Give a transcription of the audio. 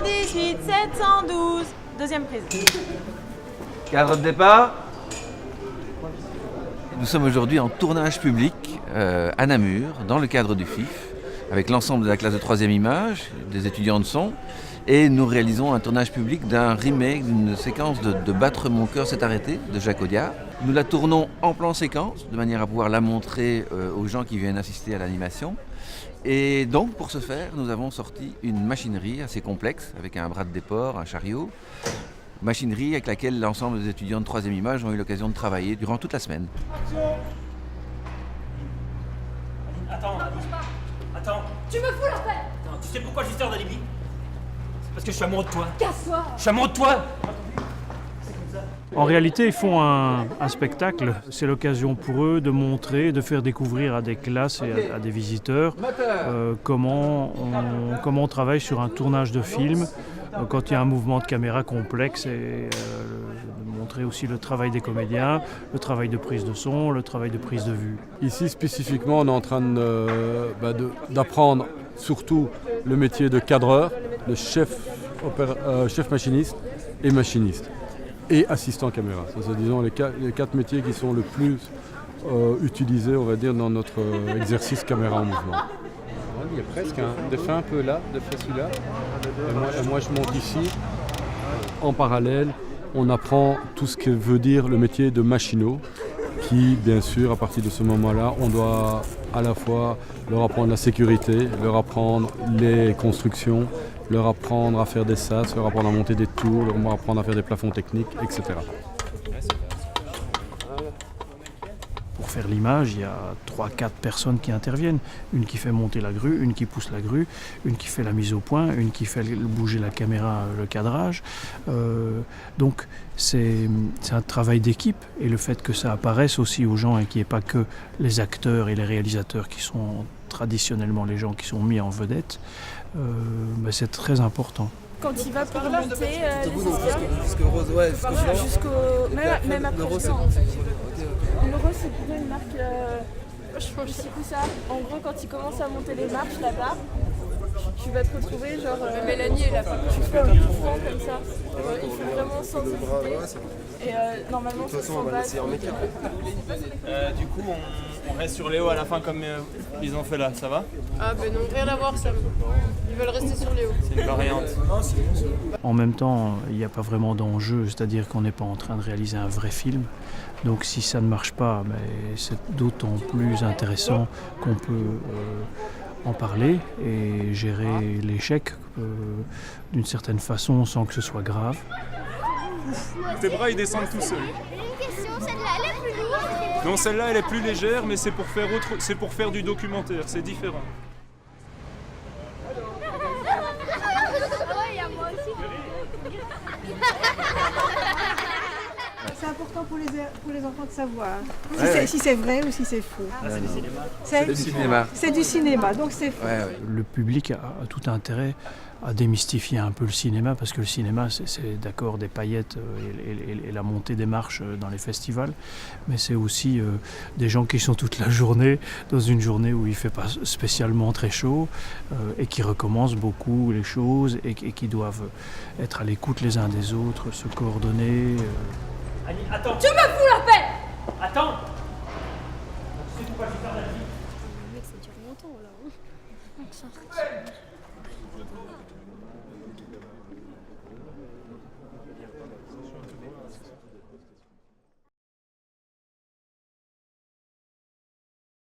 718, 712. Deuxième prise. Cadre de départ. Nous sommes aujourd'hui en tournage public à Namur, dans le cadre du FIF, avec l'ensemble de la classe de 3e image, des étudiants de son, et nous réalisons un tournage public d'un remake, d'une séquence de Battre mon cœur s'est arrêté de Jacques Audiard. Nous la tournons en plan séquence, de manière à pouvoir la montrer aux gens qui viennent assister à l'animation. Et donc, pour ce faire, nous avons sorti une machinerie assez complexe, avec un bras de déport, un chariot. Machinerie avec laquelle l'ensemble des étudiants de 3e image ont eu l'occasion de travailler durant toute la semaine. Attends. Tu me fous la paix. Attends, tu sais pourquoi j'ai cette heure d'alibi? C'est parce que je suis amoureux de toi. Casse-toi. Je suis amoureux de toi. En réalité, ils font un spectacle. C'est l'occasion pour eux de montrer, de faire découvrir à des classes et à des visiteurs comment on travaille sur un tournage de film, quand il y a un mouvement de caméra complexe, et de montrer aussi le travail des comédiens, le travail de prise de son, le travail de prise de vue. Ici, spécifiquement, on est en train d'apprendre surtout le métier de cadreur, de chef machiniste et machiniste. Et assistant caméra. Ça, c'est disons les quatre métiers qui sont le plus utilisés, on va dire, dans notre exercice caméra en mouvement. Il y a presque de fait un peu là, de fait celui-là. Et moi, je monte ici. En parallèle, on apprend tout ce que veut dire le métier de machinot, qui, bien sûr, à partir de ce moment-là, on doit à la fois leur apprendre la sécurité, leur apprendre les constructions, leur apprendre à faire des sas, leur apprendre à monter des tours, leur apprendre à faire des plafonds techniques, etc. Pour faire l'image, il y a 3-4 personnes qui interviennent. Une qui fait monter la grue, une qui pousse la grue, une qui fait la mise au point, une qui fait bouger la caméra, le cadrage. Donc c'est un travail d'équipe, et le fait que ça apparaisse aussi aux gens et qu'il n'y ait pas que les acteurs et les réalisateurs qui sont traditionnellement les gens qui sont mis en vedette, c'est très important. Quand il va pour monter les escaliers, même après le rose, c'est plutôt une marque, je sais plus ça. En gros, quand il commence à monter les marches là-bas, tu vas te retrouver genre Mélanie est là, tu fais un mouvement comme ça. Il faut vraiment sensibiliser. Et normalement, ça s'en va. Du coup, on reste sur Léo à la fin comme ils ont fait là, ça va? Ah ben non, rien à voir ça. Ils veulent rester sur Léo. C'est une variante. En même temps, il n'y a pas vraiment d'enjeu, c'est-à-dire qu'on n'est pas en train de réaliser un vrai film. Donc si ça ne marche pas, c'est d'autant plus intéressant qu'on peut en parler et gérer l'échec d'une certaine façon sans que ce soit grave. Tes bras ils descendent tout seuls. Une question, celle-là elle est plus lourde. Non, celle-là elle est plus légère, mais c'est pour faire du documentaire, c'est différent. C'est important pour les enfants de savoir si c'est vrai ou si c'est faux. C'est du cinéma. C'est du cinéma. C'est du cinéma, donc c'est faux. Ouais. Le public a tout intérêt à démystifier un peu le cinéma, parce que le cinéma, c'est d'accord des paillettes et la montée des marches dans les festivals, mais c'est aussi des gens qui sont toute la journée, dans une journée où il ne fait pas spécialement très chaud, et qui recommencent beaucoup les choses, et qui doivent être à l'écoute les uns des autres, se coordonner. Annie, attends. Tu me fous la paix. Attends. Tu sais pourquoi j'ai cette heure d'alibi? Mec, ça dure longtemps là.